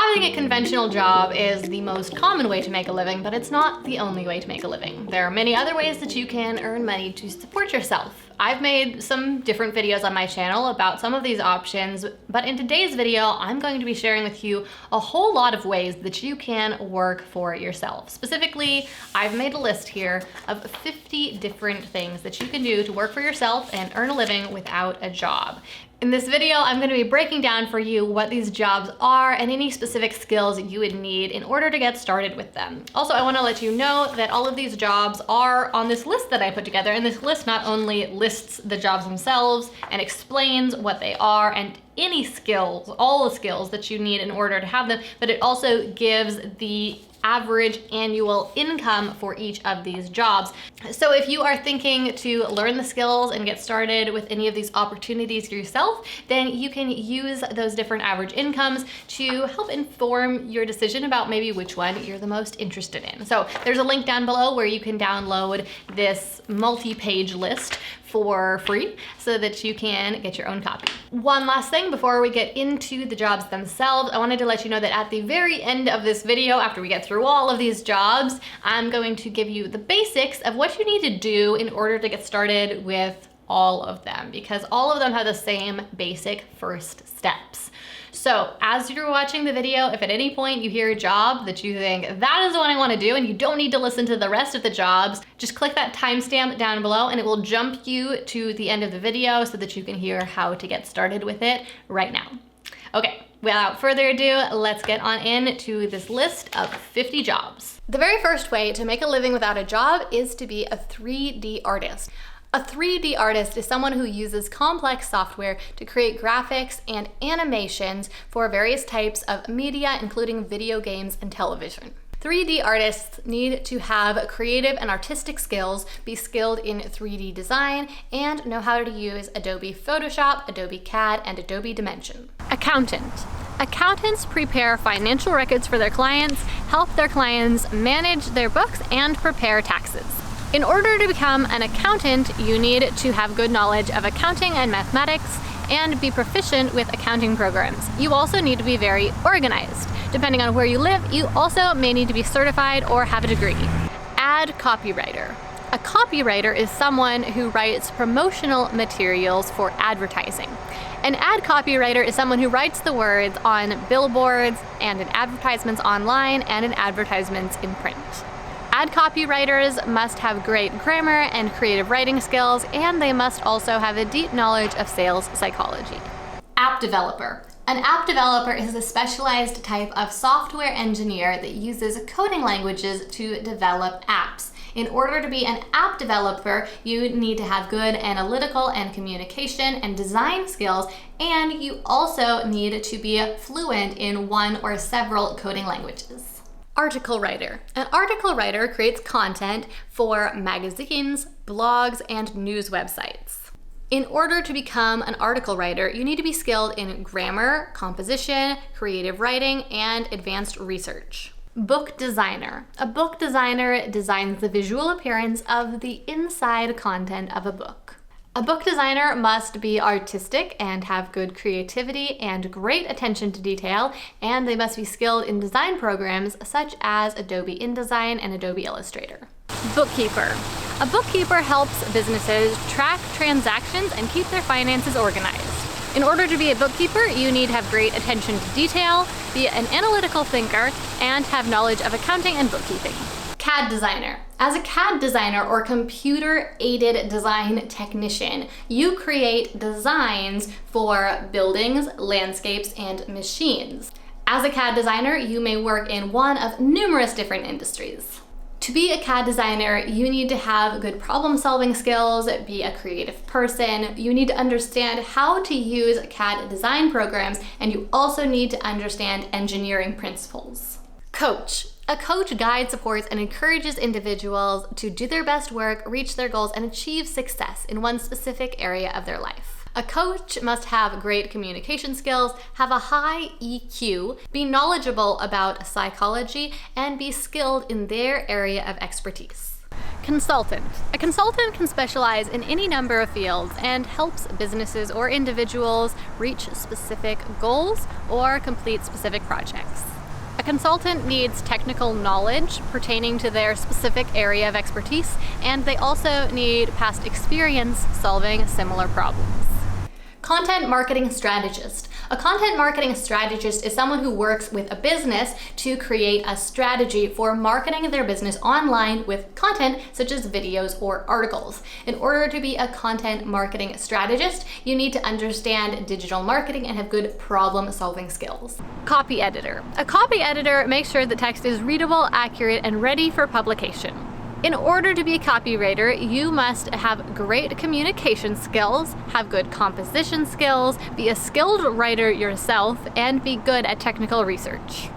Having a conventional job is the most common way to make a living, but it's not the only way to make a living. There are many other ways that you can earn money to support yourself. I've made some different videos on my channel about some of these options, but in today's video, I'm going to be sharing with you a whole lot of ways that you can work for yourself. Specifically, I've made a list here of 50 different things that you can do to work for yourself and earn a living without a job. In this video, I'm going to be breaking down for you what these jobs are and any specific skills you would need in order to get started with them. Also, I want to let you know that all of these jobs are on this list that I put together, and this list not only lists the jobs themselves and explains what they are and any skills, all the skills that you need in order to have them, but it also gives the average annual income for each of these jobs. So if you are thinking to learn the skills and get started with any of these opportunities yourself, then you can use those different average incomes to help inform your decision about maybe which one you're the most interested in. So there's a link down below where you can download this multi-page list for free so that you can get your own copy. One last thing before we get into the jobs themselves, I wanted to let you know that at the very end of this video, after we get through all of these jobs, I'm going to give you the basics of what you need to do in order to get started with all of them, because all of them have the same basic first steps. So as you're watching the video, if at any point you hear a job that you think that is the one I want to do and you don't need to listen to the rest of the jobs, just click that timestamp down below and it will jump you to the end of the video so that you can hear how to get started with it right now. Okay, without further ado, let's get on into this list of 50 jobs. The very first way to make a living without a job is to be a 3D artist. A 3D artist is someone who uses complex software to create graphics and animations for various types of media, including video games and television. 3D artists need to have creative and artistic skills, be skilled in 3D design, and know how to use Adobe Photoshop, Adobe CAD, and Adobe Dimension. Accountant. Accountants prepare financial records for their clients, help their clients manage their books, and prepare taxes. In order to become an accountant, you need to have good knowledge of accounting and mathematics and be proficient with accounting programs. You also need to be very organized. Depending on where you live, you also may need to be certified or have a degree. Ad copywriter. A copywriter is someone who writes promotional materials for advertising. An ad copywriter is someone who writes the words on billboards and in advertisements online and in advertisements in print. Ad copywriters must have great grammar and creative writing skills, and they must also have a deep knowledge of sales psychology. App developer. An app developer is a specialized type of software engineer that uses coding languages to develop apps. In order to be an app developer, you need to have good analytical and communication and design skills, and you also need to be fluent in one or several coding languages. Article writer. An article writer creates content for magazines, blogs, and news websites. In order to become an article writer, you need to be skilled in grammar, composition, creative writing, and advanced research. Book designer. A book designer designs the visual appearance of the inside content of a book. A book designer must be artistic and have good creativity and great attention to detail, and they must be skilled in design programs such as Adobe InDesign and Adobe Illustrator. Bookkeeper. A bookkeeper helps businesses track transactions and keep their finances organized. In order to be a bookkeeper, you need to have great attention to detail, be an analytical thinker, and have knowledge of accounting and bookkeeping. Cad designer. As a CAD designer or computer-aided design technician, you create designs for buildings, landscapes, and machines. As a CAD designer, you may work in one of numerous different industries. To be a CAD designer, you need to have good problem-solving skills, be a creative person, you need to understand how to use CAD design programs, and you also need to understand engineering principles. Coach. A coach guides, supports, and encourages individuals to do their best work, reach their goals, and achieve success in one specific area of their life. A coach must have great communication skills, have a high EQ, be knowledgeable about psychology, and be skilled in their area of expertise. Consultant. A consultant can specialize in any number of fields and helps businesses or individuals reach specific goals or complete specific projects. consultant needs technical knowledge pertaining to their specific area of expertise, and they also need past experience solving similar problems. Content marketing strategist. A content marketing strategist is someone who works with a business to create a strategy for marketing their business online with content such as videos or articles. In order to be a content marketing strategist, you need to understand digital marketing and have good problem-solving skills. Copy editor. A copy editor makes sure the text is readable, accurate, and ready for publication. In order to be a copywriter, you must have great communication skills, have good composition skills, be a skilled writer yourself, and be good at technical research.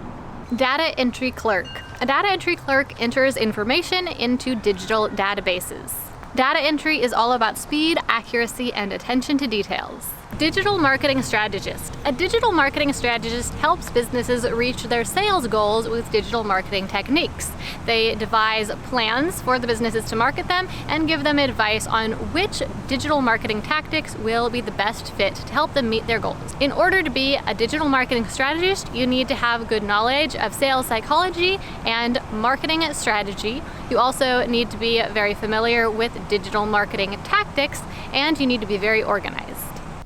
Data entry clerk. A data entry clerk enters information into digital databases. Data entry is all about speed, accuracy, and attention to details. Digital marketing strategist. A digital marketing strategist helps businesses reach their sales goals with digital marketing techniques. They devise plans for the businesses to market them and give them advice on which digital marketing tactics will be the best fit to help them meet their goals. In order to be a digital marketing strategist, you need to have good knowledge of sales psychology and marketing strategy. You also need to be very familiar with digital marketing tactics, and you need to be very organized.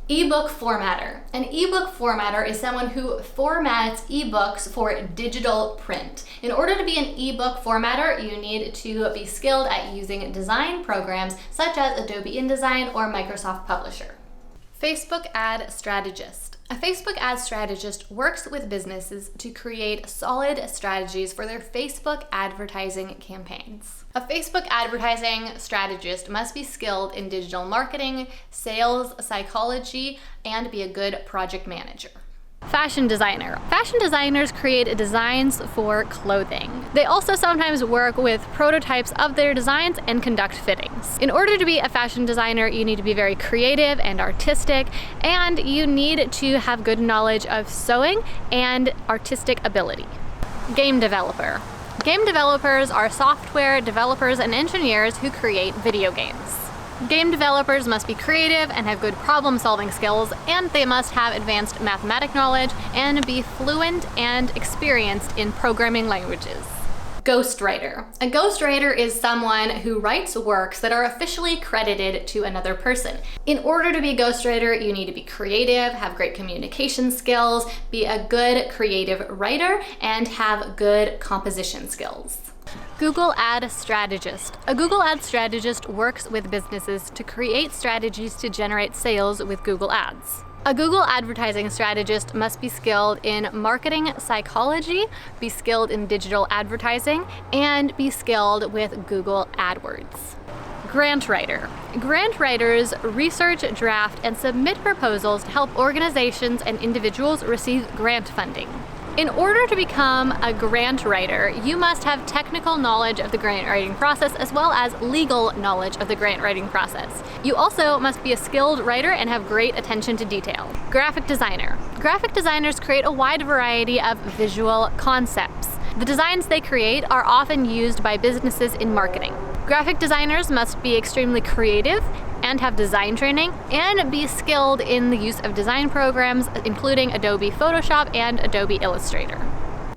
Ebook formatter. An ebook formatter is someone who formats ebooks for digital print. In order to be an ebook formatter, you need to be skilled at using design programs such as Adobe InDesign or Microsoft Publisher. Facebook Ad Strategist. A Facebook ad strategist works with businesses to create solid strategies for their Facebook advertising campaigns. A Facebook advertising strategist must be skilled in digital marketing, sales psychology, and be a good project manager. Fashion designer. Fashion designers create designs for clothing. They also sometimes work with prototypes of their designs and conduct fittings. In order to be a fashion designer, you need to be very creative and artistic, and you need to have good knowledge of sewing and artistic ability. Game developer. Game developers are software developers and engineers who create video games. Game developers must be creative and have good problem-solving skills, and they must have advanced mathematic knowledge and be fluent and experienced in programming languages. Ghostwriter. A ghostwriter is someone who writes works that are officially credited to another person. In order to be a ghostwriter, you need to be creative, have great communication skills, be a good creative writer, and have good composition skills. Google Ad Strategist. A Google Ad Strategist works with businesses to create strategies to generate sales with Google Ads. A Google advertising strategist must be skilled in marketing psychology, be skilled in digital advertising, and be skilled with Google AdWords. Grant writer. Grant writers research, draft, and submit proposals to help organizations and individuals receive grant funding. In order to become a grant writer, you must have technical knowledge of the grant writing process as well as legal knowledge of the grant writing process. You also must be a skilled writer and have great attention to detail. Graphic designer. Graphic designers create a wide variety of visual concepts. The designs they create are often used by businesses in marketing. Graphic designers must be extremely creative and have design training, and be skilled in the use of design programs, including Adobe Photoshop and Adobe Illustrator.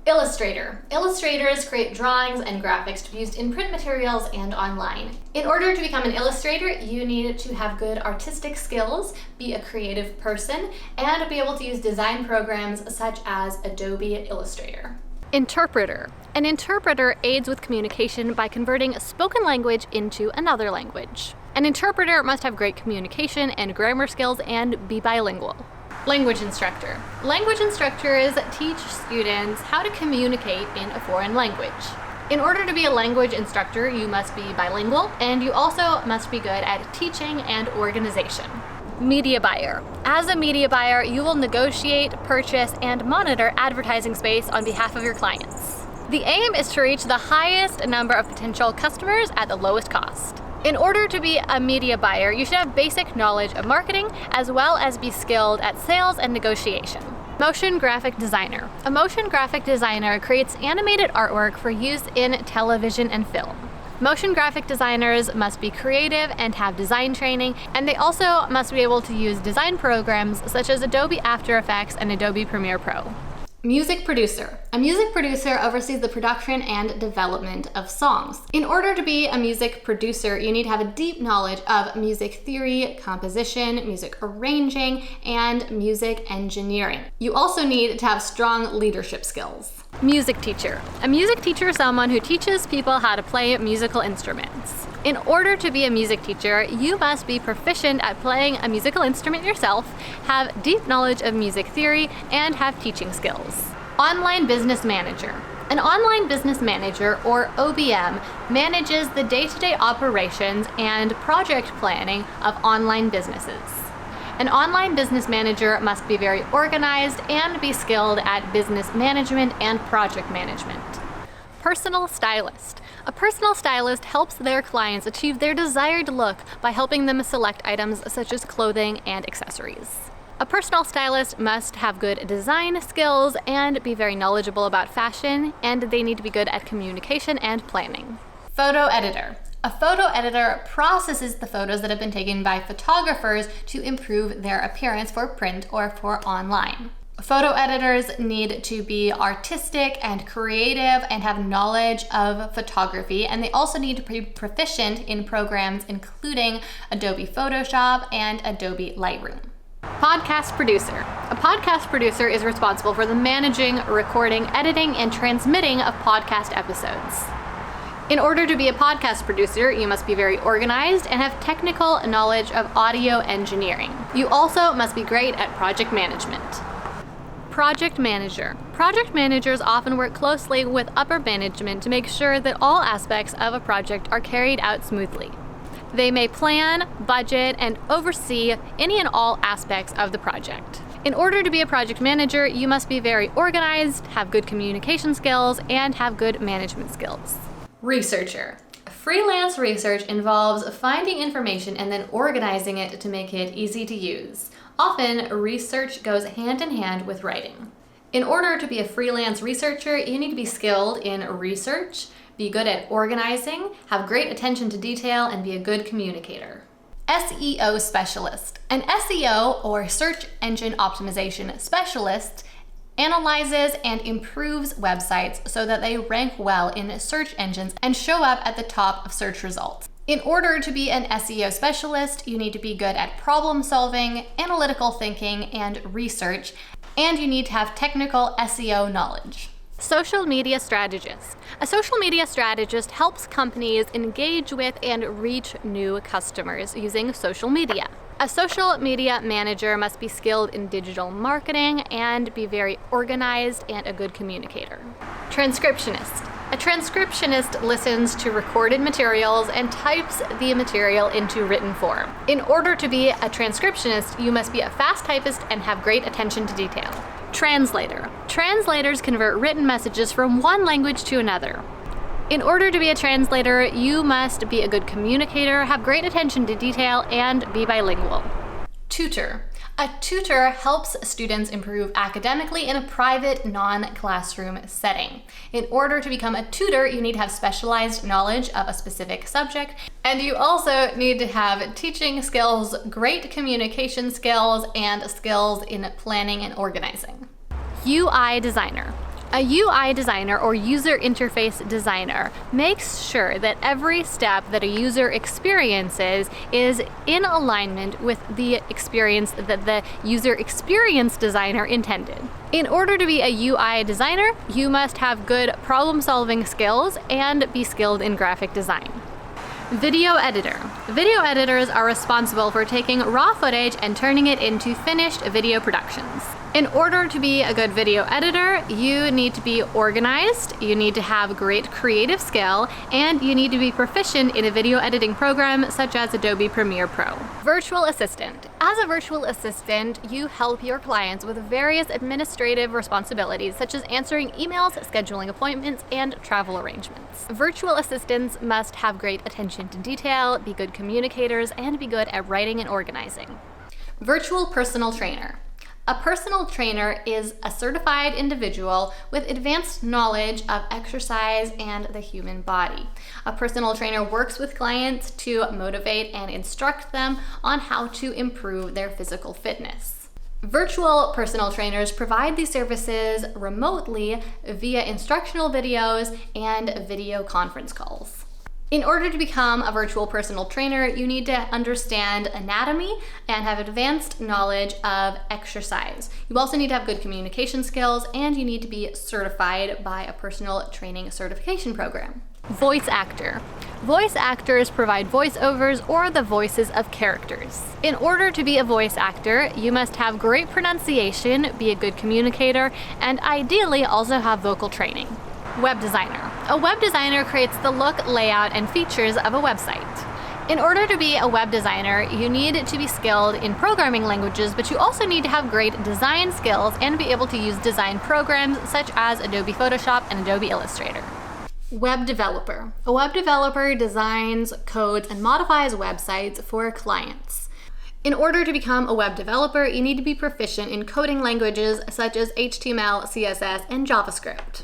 Illustrator. Illustrators create drawings and graphics to be used in print materials and online. In order to become an illustrator, you need to have good artistic skills, be a creative person, and be able to use design programs such as Adobe Illustrator. Interpreter. An interpreter aids with communication by converting a spoken language into another language. An interpreter must have great communication and grammar skills and be bilingual. Language instructor. Language instructors teach students how to communicate in a foreign language. In order to be a language instructor, you must be bilingual, and you also must be good at teaching and organization. Media buyer. As a media buyer, you will negotiate, purchase, and monitor advertising space on behalf of your clients. The aim is to reach the highest number of potential customers at the lowest cost. In order to be a media buyer, you should have basic knowledge of marketing as well as be skilled at sales and negotiation. Motion graphic designer. A motion graphic designer creates animated artwork for use in television and film. Motion graphic designers must be creative and have design training, and they also must be able to use design programs such as Adobe After Effects and Adobe Premiere Pro. Music producer. A music producer oversees the production and development of songs. In order to be a music producer, you need to have a deep knowledge of music theory, composition, music arranging, and music engineering. You also need to have strong leadership skills. Music teacher. A music teacher is someone who teaches people how to play musical instruments. In order to be a music teacher, you must be proficient at playing a musical instrument yourself, have deep knowledge of music theory, and have teaching skills. Online business manager. An online business manager, or OBM, manages the day-to-day operations and project planning of online businesses. An online business manager must be very organized and be skilled at business management and project management. Personal stylist. A personal stylist helps their clients achieve their desired look by helping them select items such as clothing and accessories. A personal stylist must have good design skills and be very knowledgeable about fashion, and they need to be good at communication and planning. Photo editor. A photo editor processes the photos that have been taken by photographers to improve their appearance for print or for online. Photo editors need to be artistic and creative and have knowledge of photography, and they also need to be proficient in programs including Adobe Photoshop and Adobe Lightroom. Podcast producer. A podcast producer is responsible for the managing, recording, editing, and transmitting of podcast episodes. In order to be a podcast producer, you must be very organized and have technical knowledge of audio engineering. You also must be great at project management. Project manager. Project managers often work closely with upper management to make sure that all aspects of a project are carried out smoothly. They may plan, budget, and oversee any and all aspects of the project. In order to be a project manager, you must be very organized, have good communication skills, and have good management skills. Researcher. Freelance research involves finding information and then organizing it to make it easy to use. Often, research goes hand in hand with writing. In order to be a freelance researcher, you need to be skilled in research, be good at organizing, have great attention to detail, and be a good communicator. SEO Specialist. An SEO, or search engine optimization specialist, analyzes and improves websites so that they rank well in search engines and show up at the top of search results. In order to be an SEO specialist, you need to be good at problem solving, analytical thinking, and research, and you need to have technical SEO knowledge. Social media strategist. A social media strategist helps companies engage with and reach new customers using social media. A social media manager must be skilled in digital marketing and be very organized and a good communicator. Transcriptionist. A transcriptionist listens to recorded materials and types the material into written form. In order to be a transcriptionist, you must be a fast typist and have great attention to detail. Translator. Translators convert written messages from one language to another. In order to be a translator, you must be a good communicator, have great attention to detail, and be bilingual. Tutor. A tutor helps students improve academically in a private, non-classroom setting. In order to become a tutor, you need to have specialized knowledge of a specific subject, and you also need to have teaching skills, great communication skills, and skills in planning and organizing. UI designer. A UI designer, or user interface designer, makes sure that every step that a user experiences is in alignment with the experience that the user experience designer intended. In order to be a UI designer, you must have good problem-solving skills and be skilled in graphic design. Video editor. Video editors are responsible for taking raw footage and turning it into finished video productions. In order to be a good video editor, you need to be organized, you need to have great creative skill, and you need to be proficient in a video editing program such as Adobe Premiere Pro. Virtual assistant. As a virtual assistant, you help your clients with various administrative responsibilities such as answering emails, scheduling appointments, and travel arrangements. Virtual assistants must have great attention to detail, be good communicators, and be good at writing and organizing. Virtual personal trainer. A personal trainer is a certified individual with advanced knowledge of exercise and the human body. A personal trainer works with clients to motivate and instruct them on how to improve their physical fitness. Virtual personal trainers provide these services remotely via instructional videos and video conference calls. In order to become a virtual personal trainer, you need to understand anatomy and have advanced knowledge of exercise. You also need to have good communication skills, and you need to be certified by a personal training certification program. Voice actor. Voice actors provide voiceovers or the voices of characters. In order to be a voice actor, you must have great pronunciation, be a good communicator, and ideally also have vocal training. Web designer. A web designer creates the look, layout, and features of a website. In order to be a web designer, you need to be skilled in programming languages, but you also need to have great design skills and be able to use design programs such as Adobe Photoshop and Adobe Illustrator. Web developer. A web developer designs, codes, and modifies websites for clients. In order to become a web developer, you need to be proficient in coding languages such as HTML, CSS, and JavaScript.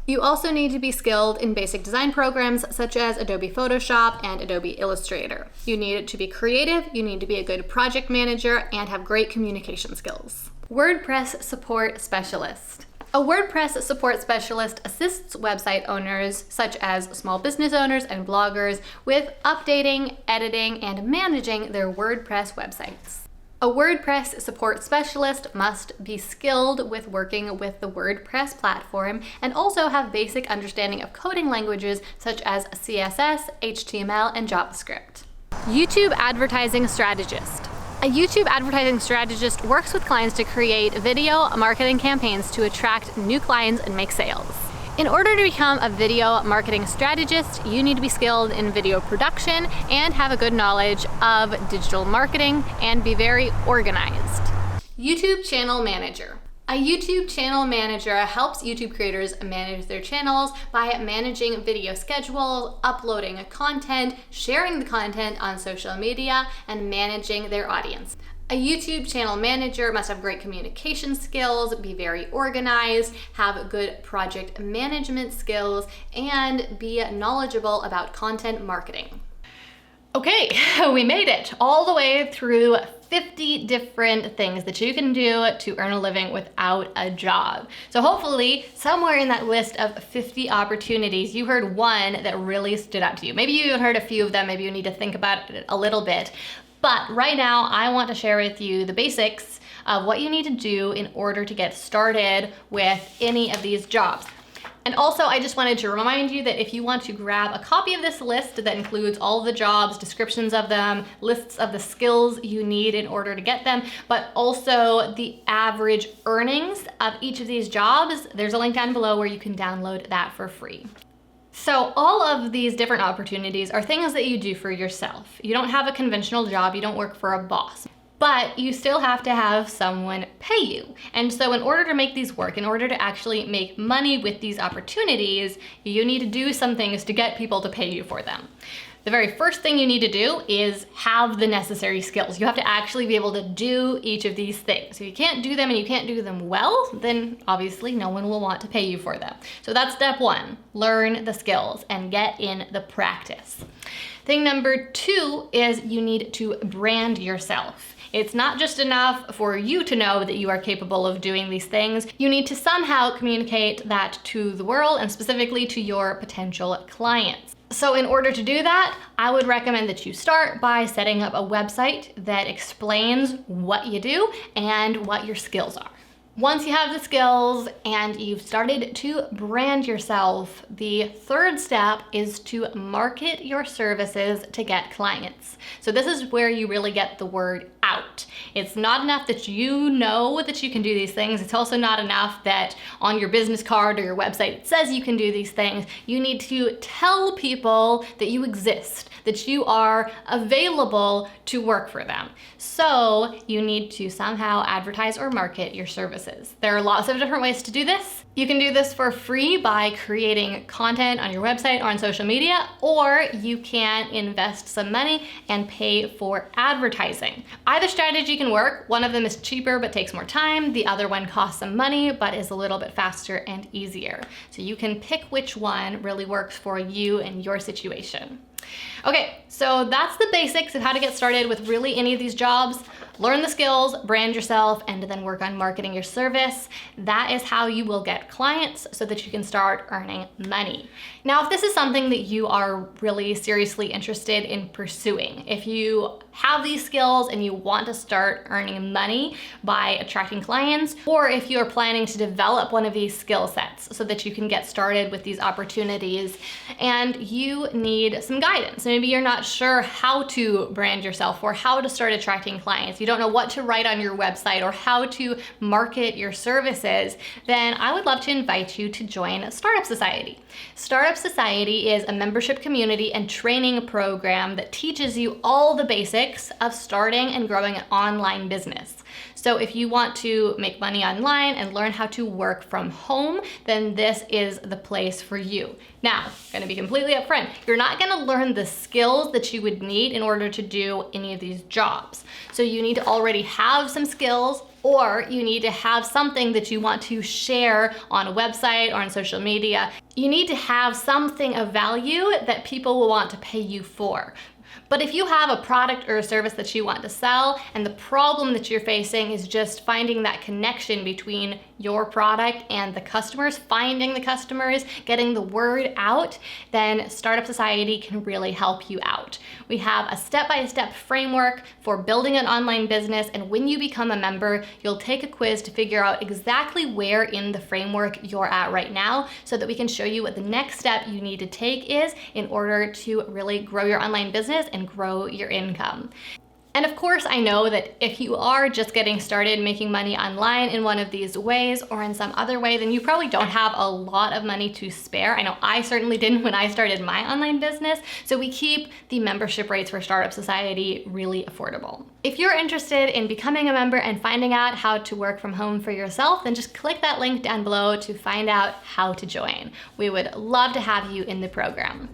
You also need to be skilled in basic design programs such as Adobe Photoshop and Adobe Illustrator. You need to be creative, you need to be a good project manager, and have great communication skills. WordPress support specialist. A WordPress support specialist assists website owners, such as small business owners and bloggers, with updating, editing, and managing their WordPress websites. A WordPress support specialist must be skilled with working with the WordPress platform and also have basic understanding of coding languages such as CSS, HTML, and JavaScript. YouTube advertising strategist. A YouTube advertising strategist works with clients to create video marketing campaigns to attract new clients and make sales. In order to become a video marketing strategist, you need to be skilled in video production and have a good knowledge of digital marketing and be very organized. YouTube channel manager. A YouTube channel manager helps YouTube creators manage their channels by managing video schedules, uploading content, sharing the content on social media, and managing their audience. A YouTube channel manager must have great communication skills, be very organized, have good project management skills, and be knowledgeable about content marketing. Okay, we made it all the way through 50 different things that you can do to earn a living without a job. So hopefully somewhere in that list of 50 opportunities, you heard one that really stood out to you. Maybe you heard a few of them, maybe you need to think about it a little bit. But right now I want to share with you the basics of what you need to do in order to get started with any of these jobs. And also, I just wanted to remind you that if you want to grab a copy of this list that includes all of the jobs, descriptions of them, lists of the skills you need in order to get them, but also the average earnings of each of these jobs, there's a link down below where you can download that for free. So all of these different opportunities are things that you do for yourself. You don't have a conventional job, you don't work for a boss. But you still have to have someone pay you. And so in order to make these work, in order to actually make money with these opportunities, you need to do some things to get people to pay you for them. The very first thing you need to do is have the necessary skills. You have to actually be able to do each of these things. If you can't do them and you can't do them well, then obviously no one will want to pay you for them. So that's step one, learn the skills and get in the practice. Thing number two is you need to brand yourself. It's not just enough for you to know that you are capable of doing these things. You need to somehow communicate that to the world and specifically to your potential clients. So in order to do that, I would recommend that you start by setting up a website that explains what you do and what your skills are. Once you have the skills and you've started to brand yourself, the third step is to market your services to get clients. So this is where you really get the word out. It's not enough that you know that you can do these things. It's also not enough that on your business card or your website it says you can do these things. You need to tell people that you exist, that you are available to work for them. So you need to somehow advertise or market your services. There are lots of different ways to do this. You can do this for free by creating content on your website or on social media, or you can invest some money and pay for advertising. Either strategy can work. One of them is cheaper but takes more time. The other one costs some money but is a little bit faster and easier. So you can pick which one really works for you and your situation. Okay, so that's the basics of how to get started with really any of these jobs. learn the skills, brand yourself, and then work on marketing your service. That is how you will get clients so that you can start earning money. Now, if this is something that you are really seriously interested in pursuing, if you have these skills and you want to start earning money by attracting clients, or if you're planning to develop one of these skill sets so that you can get started with these opportunities and you need some guidance. Maybe you're not sure how to brand yourself or how to start attracting clients. You don't know what to write on your website or how to market your services, then I would love to invite you to join Startup Society. Startup Society is a membership community and training program that teaches you all the basics of starting and growing an online business. So if you want to make money online and learn how to work from home, then this is the place for you. Now, I'm gonna be completely upfront. You're not gonna learn the skills that you would need in order to do any of these jobs. So you need to already have some skills, or you need to have something that you want to share on a website or on social media. You need to have something of value that people will want to pay you for. But if you have a product or a service that you want to sell and the problem that you're facing is just finding that connection between your product and the customers, finding the customers, getting the word out, then Startup Society can really help you out. We have a step-by-step framework for building an online business, and when you become a member, you'll take a quiz to figure out exactly where in the framework you're at right now so that we can show you what the next step you need to take is in order to really grow your online business and grow your income. And of course, I know that if you are just getting started making money online in one of these ways or in some other way, then you probably don't have a lot of money to spare. I know I certainly didn't when I started my online business. So we keep the membership rates for Startup Society really affordable. If you're interested in becoming a member and finding out how to work from home for yourself, then just click that link down below to find out how to join. We would love to have you in the program.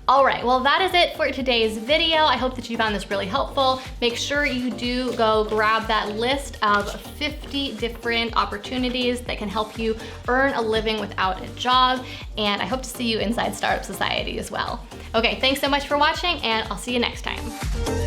All right, well, that is it for today's video. I hope that you found this really helpful. Make sure you do go grab that list of 50 different opportunities that can help you earn a living without a job. And I hope to see you inside Startup Society as well. Okay, thanks so much for watching, and I'll see you next time.